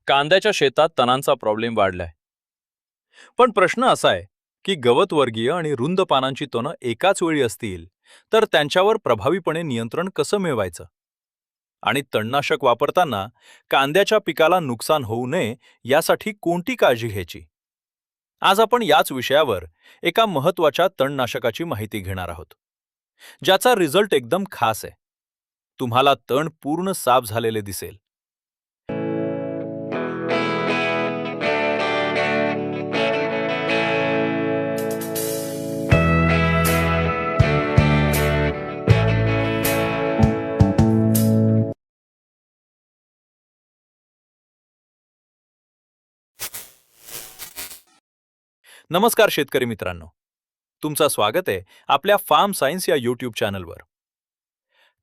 कांद्याच्या शेतात तणांचा प्रॉब्लेम वाढलाय. पण प्रश्न असा आहे की गवतवर्गीय आणि रुंद पानांची तणं एकाच वेळी असतील तर त्यांच्यावर प्रभावीपणे नियंत्रण कसं मिळवायचं आणि तणनाशक वापरताना कांद्याच्या पिकाला नुकसान होऊ नये यासाठी कोणती काळजी घ्यायची. आज आपण याच विषयावर एका महत्त्वाच्या तणनाशकाची माहिती घेणार आहोत, ज्याचा रिझल्ट एकदम खास आहे. तुम्हाला तण पूर्ण साफ झालेले दिसेल. नमस्कार शेतकरी मित्रांनो, तुमचं स्वागत आहे आपल्या फार्म सायन्स या यूट्यूब चॅनलवर.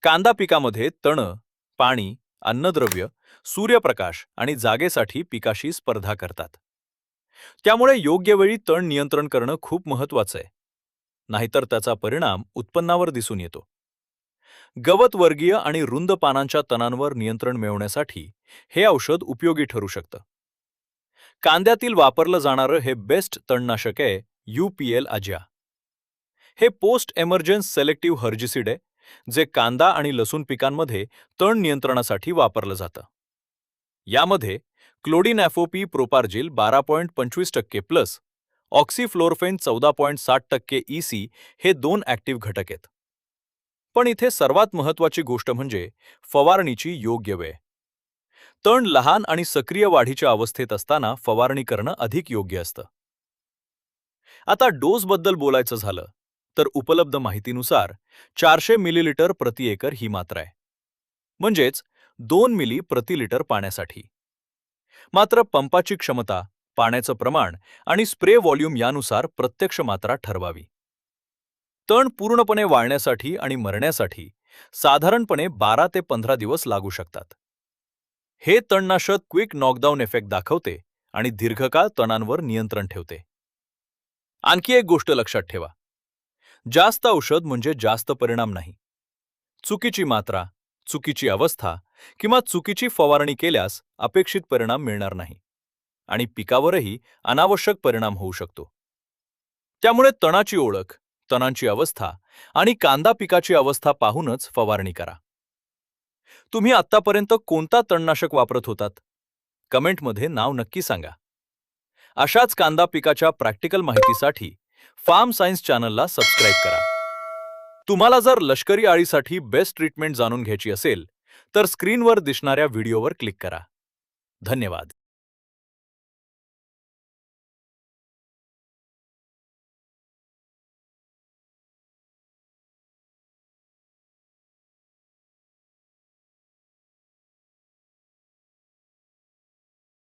कांदा पिकामध्ये तणं, पाणी, अन्नद्रव्य, सूर्यप्रकाश आणि जागेसाठी पिकाशी स्पर्धा करतात. त्यामुळे योग्य वेळी तण नियंत्रण करणं खूप महत्त्वाचं आहे, नाहीतर त्याचा परिणाम उत्पन्नावर दिसून येतो. गवतवर्गीय आणि रुंद पानांच्या तणांवर नियंत्रण मिळवण्यासाठी हे औषध उपयोगी ठरू शकतं. कांद्यातील वापरलं जाणारं हे बेस्ट तणनाशक आहे UPL अजिया. हे पोस्ट एमर्जन्स सेलेक्टिव्ह हर्जिसिड आहे, जे कांदा आणि लसूण पिकांमध्ये तण नियंत्रणासाठी वापरलं जातं. यामध्ये क्लोडिनॅफोपी प्रोपार्जिल 12.25% प्लस ऑक्सिफ्लोरफेन 14.60% EC हे 2 ॲक्टिव्ह घटक आहेत. पण इथे सर्वात महत्त्वाची गोष्ट म्हणजे फवारणीची योग्य वेळ. तण लहान आणि सक्रिय वाढीच्या अवस्थेत असताना फवारणी करणं अधिक योग्य असतं. आता डोसबद्दल बोलायचं झालं तर उपलब्ध माहितीनुसार 400 मिलीलिटर प्रति एकर ही मात्रा आहे, म्हणजेच 2 मिली प्रति लिटर पाण्यासाठी. मात्र पंपाची क्षमता, पाण्याचं प्रमाण आणि स्प्रे व्हॉल्यूम यानुसार प्रत्यक्ष मात्रा ठरवावी. तण पूर्णपणे वाळण्यासाठी आणि मरण्यासाठी साधारणपणे 12 ते 15 दिवस लागू शकतात. हे तणनाशक क्विक नॉकडाऊन इफेक्ट दाखवते आणि दीर्घकाळ तणांवर नियंत्रण ठेवते. आणखी एक गोष्ट लक्षात ठेवा, जास्त औषध म्हणजे जास्त परिणाम नाही. चुकीची मात्रा, चुकीची अवस्था किंवा चुकीची फवारणी केल्यास अपेक्षित परिणाम मिळणार नाही आणि पिकावरही अनावश्यक परिणाम होऊ शकतो. त्यामुळे तणाची ओळख, तणांची अवस्था आणि कांदा पिकाची अवस्था पाहूनच फवारणी करा. तुम्ही आत्तापर्यंत कोणता तणनाशक वापरत होतात? कमेंटमध्ये नाव नक्की सांगा. अशाच कांदा पिकाच्या प्रॅक्टिकल माहितीसाठी फार्म सायन्स चॅनलला सबस्क्राईब करा. तुम्हाला जर लष्करी अळीसाठी बेस्ट ट्रीटमेंट जाणून घ्यायची असेल तर स्क्रीनवर दिसणाऱ्या व्हिडिओवर क्लिक करा. धन्यवाद.